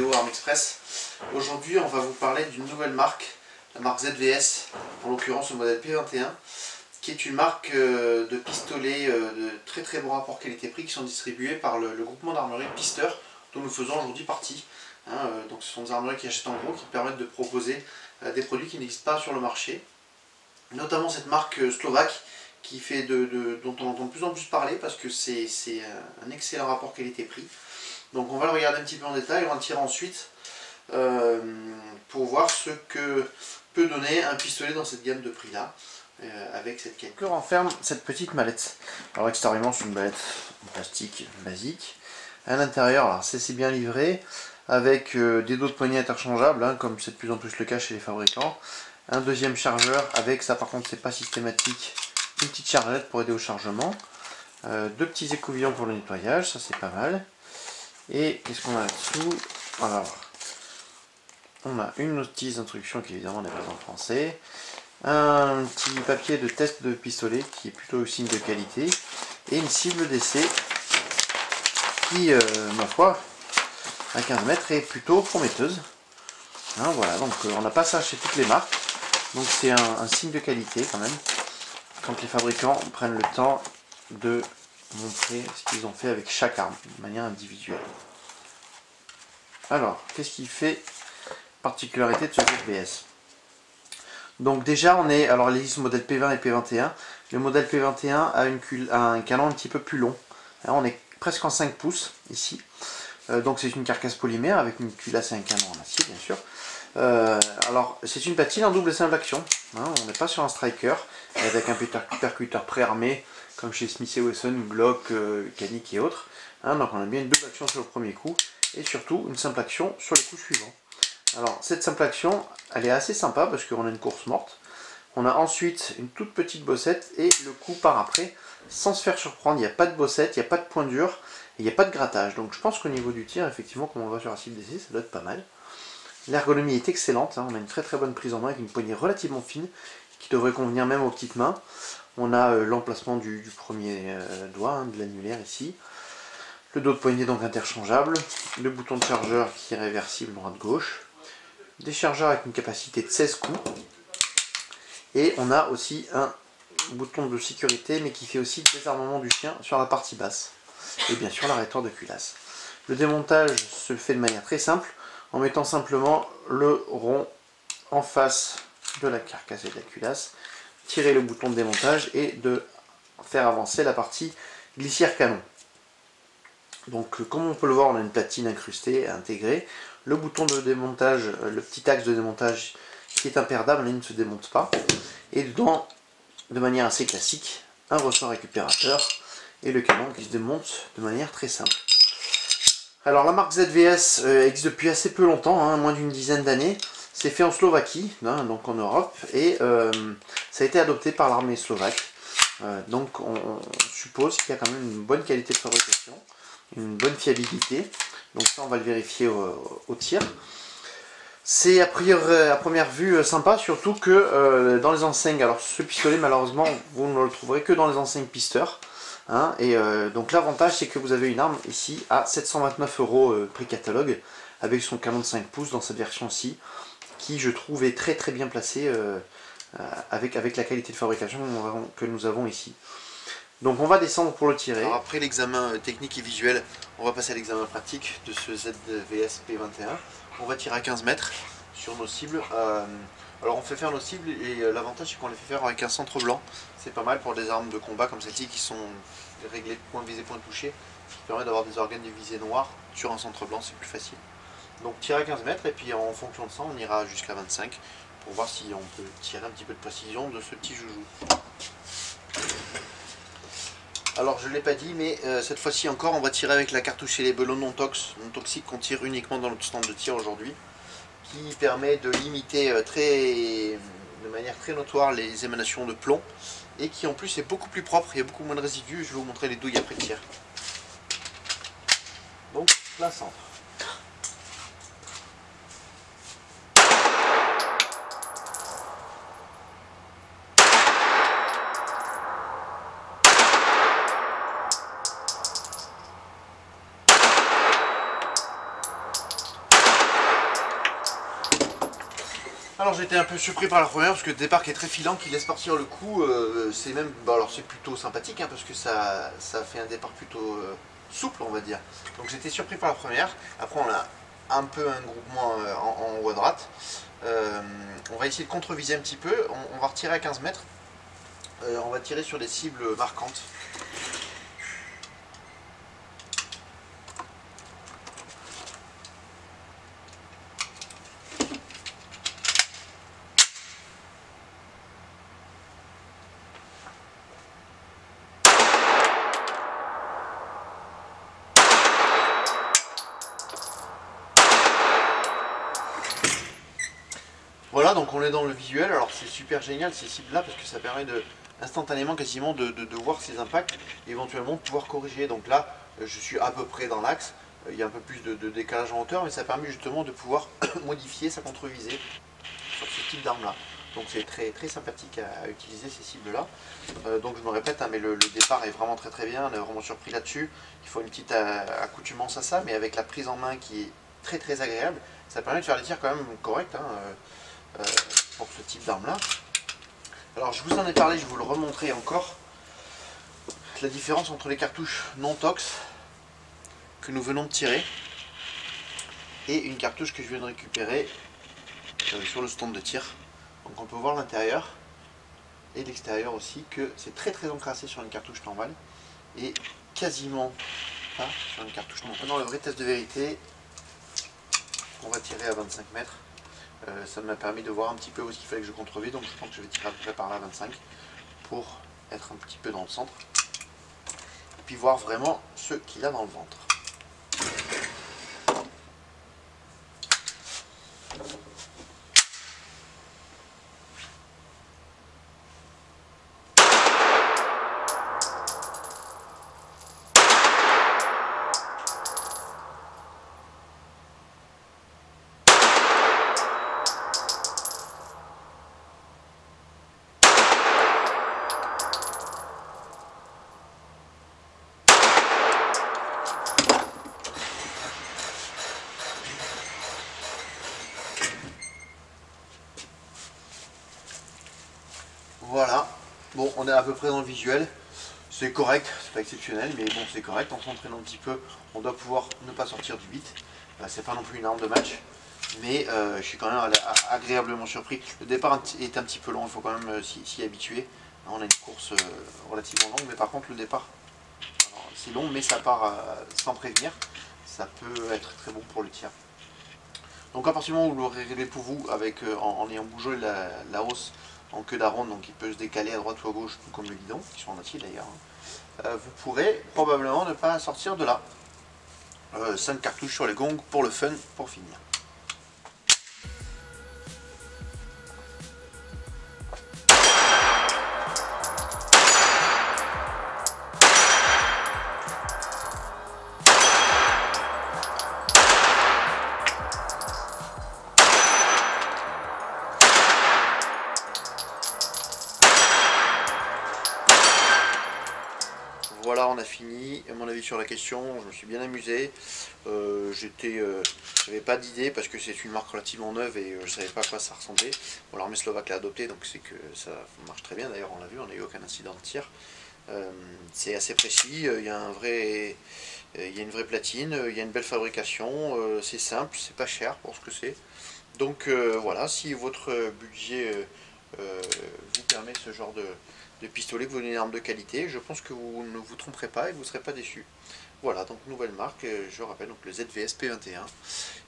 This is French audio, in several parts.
vidéo Armes Express. Aujourd'hui on va vous parler d'une nouvelle marque, la marque ZVS, en l'occurrence le modèle P21, qui est une marque de pistolets de très bon rapport qualité-prix qui sont distribués par le groupement d'armurerie Pisteur, dont nous faisons aujourd'hui partie. Donc ce sont des armureries qui achètent en gros, qui permettent de proposer des produits qui n'existent pas sur le marché. Notamment cette marque slovaque qui fait dont on entend de plus en plus parler parce que c'est un excellent rapport qualité-prix. Donc on va le regarder un petit peu en détail, on va le tirer ensuite pour voir ce que peut donner un pistolet dans cette gamme de prix là avec cette qualité. Que renferme cette petite mallette? Alors extérieurement c'est une mallette en plastique basique. À l'intérieur, alors c'est bien livré avec des dos de poignée interchangeables, comme c'est de plus en plus le cas chez les fabricants. Un deuxième chargeur avec, ça par contre c'est pas systématique, une petite chargette pour aider au chargement. Deux petits écouvillons pour le nettoyage, ça c'est pas mal. Et qu'est-ce qu'on a là-dessous? Alors, on a une notice d'instruction qui évidemment n'est pas en français. Un petit papier de test de pistolet qui est plutôt signe de qualité. Et une cible d'essai qui, ma foi, à 15 mètres est plutôt prometteuse. Voilà, donc on n'a pas ça chez toutes les marques. Donc c'est un signe de qualité quand même, quand les fabricants prennent le temps de montrer ce qu'ils ont fait avec chaque arme, de manière individuelle. Alors, qu'est-ce qui fait particularité de ce ZVS? Donc déjà, alors il existe le modèle P20 et P21. Le modèle P21 a un canon un petit peu plus long. Alors, on est presque en 5 pouces ici. Donc c'est une carcasse polymère avec une culasse et un canon en acier bien sûr. Alors c'est une patine en double simple action. On n'est pas sur un striker avec un percuteur préarmé comme chez Smith & Wesson, Glock, Canik et autres. Donc on a bien une double action sur le premier coup et surtout une simple action sur le coup suivant. Alors cette simple action elle est assez sympa parce qu'on a une course morte. On a ensuite une toute petite bossette et le coup part après sans se faire surprendre. Il n'y a pas de bossette, il n'y a pas de point dur. Il n'y a pas de grattage, donc je pense qu'au niveau du tir, effectivement, comme on le voit sur la cible d'essai, ça doit être pas mal. L'ergonomie est excellente, on a une très bonne prise en main avec une poignée relativement fine, qui devrait convenir même aux petites mains. On a l'emplacement du premier doigt, de l'annulaire ici. Le dos de poignée donc interchangeable, le bouton de chargeur qui est réversible droite-gauche, des chargeurs avec une capacité de 16 coups, et on a aussi un bouton de sécurité, mais qui fait aussi désarmement du chien sur la partie basse. Et bien sûr l'arrêteur de culasse. Le démontage se fait de manière très simple en mettant simplement le rond en face de la carcasse et de la culasse, tirer le bouton de démontage et de faire avancer la partie glissière canon. Donc comme on peut le voir, on a une platine incrustée intégrée, le bouton de démontage, le petit axe de démontage qui est imperdable, il ne se démonte pas, et dedans, de manière assez classique, un ressort récupérateur et le canon qui se démonte de manière très simple. Alors la marque ZVS existe depuis assez peu longtemps, moins d'une dizaine d'années. C'est fait en Slovaquie, donc en Europe, et ça a été adopté par l'armée slovaque. Donc on suppose qu'il y a quand même une bonne qualité de fabrication, une bonne fiabilité. Donc ça on va le vérifier au tir. C'est à première vue sympa, surtout que dans les enseignes, alors ce pistolet malheureusement vous ne le trouverez que dans les enseignes Pisteur. Donc l'avantage c'est que vous avez une arme ici à 729 € prix catalogue avec son canon de 5 pouces dans cette version-ci qui je trouve est très bien placée avec la qualité de fabrication que nous avons ici. Donc on va descendre pour le tirer. Alors après l'examen technique et visuel, on va passer à l'examen pratique de ce ZVS P21. On va tirer à 15 mètres sur nos cibles. Alors on fait faire nos cibles et l'avantage c'est qu'on les fait faire avec un centre blanc. C'est pas mal pour des armes de combat comme celle-ci qui sont réglées point visé, point touché, qui permet d'avoir des organes de visée noirs sur un centre blanc, c'est plus facile. Donc tirer à 15 mètres et puis en fonction de ça on ira jusqu'à 25 pour voir si on peut tirer un petit peu de précision de ce petit joujou. Alors je ne l'ai pas dit mais cette fois-ci encore on va tirer avec la cartouche et les belons non toxiques qu'on tire uniquement dans notre stand de tir aujourd'hui, qui permet de limiter de manière très notoire les émanations de plomb et qui en plus est beaucoup plus propre, il y a beaucoup moins de résidus. Je vais vous montrer les douilles après tir. Donc plein centre. Alors j'ai été un peu surpris par la première parce que le départ qui est très filant, qui laisse partir le coup, c'est même, bah, alors c'est plutôt sympathique hein, parce que ça fait un départ plutôt souple on va dire. Donc j'étais surpris par la première. Après on a un peu un groupement en haut à droite. On va essayer de contre-viser un petit peu. On va retirer à 15 mètres. On va tirer sur des cibles marquantes. Voilà, donc on est dans le visuel. Alors c'est super génial ces cibles là parce que ça permet de instantanément quasiment de voir ces impacts et éventuellement de pouvoir corriger. Donc là je suis à peu près dans l'axe, il y a un peu plus de décalage en hauteur mais ça permet justement de pouvoir modifier sa contre-visée sur ce type d'arme là. Donc c'est très, très sympathique à utiliser ces cibles là. Donc je me répète hein, mais le départ est vraiment très bien, on est vraiment surpris là-dessus. Il faut une petite accoutumance à ça mais avec la prise en main qui est très très agréable, ça permet de faire des tirs quand même corrects. Hein, pour ce type d'arme là. Alors je vous en ai parlé, je vous le remontrerai encore. La différence entre les cartouches non tox que nous venons de tirer et une cartouche que je viens de récupérer sur le stand de tir. Donc on peut voir l'intérieur et l'extérieur aussi que c'est très très encrassé sur une cartouche normale et quasiment pas sur une cartouche normale. Dans le vrai test de vérité, on va tirer à 25 mètres. Ça m'a permis de voir un petit peu où il fallait que je contrevise, donc je pense que je vais tirer à peu près par là 25 pour être un petit peu dans le centre et puis voir vraiment ce qu'il a dans le ventre. Voilà, bon on est à peu près dans le visuel, c'est correct, c'est pas exceptionnel mais bon c'est correct, en s'entraînant un petit peu on doit pouvoir ne pas sortir du 8, c'est pas non plus une arme de match, mais je suis quand même agréablement surpris. Le départ est un petit peu long, il faut quand même s'y habituer, on a une course relativement longue mais par contre le départ c'est long mais ça part sans prévenir, ça peut être très bon pour le tir. Donc à partir du moment où vous l'aurez réglé pour vous avec, en ayant bougé la hausse en queue d'aronde, donc il peut se décaler à droite ou à gauche, tout comme le guidon, qui sont en acier d'ailleurs, vous pourrez probablement ne pas sortir de là. 5 cartouches sur les gongs pour le fun, pour finir. Voilà, on a fini. À mon avis sur la question, je me suis bien amusé. J'avais pas d'idée parce que c'est une marque relativement neuve et je savais pas à quoi ça ressemblait. Bon, l'armée slovaque l'a adopté, donc c'est que ça marche très bien. D'ailleurs, on l'a vu, on n'a eu aucun incident de tir. C'est assez précis. Il y a une vraie platine, il y a une belle fabrication. C'est simple, c'est pas cher pour ce que c'est. Donc voilà, si votre budget vous permet ce genre de pistolet, que vous voulez une arme de qualité, je pense que vous ne vous tromperez pas et vous ne serez pas déçus. Voilà, donc nouvelle marque, je rappelle donc le ZVS P21.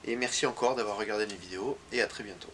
Et merci encore d'avoir regardé les vidéos et à très bientôt.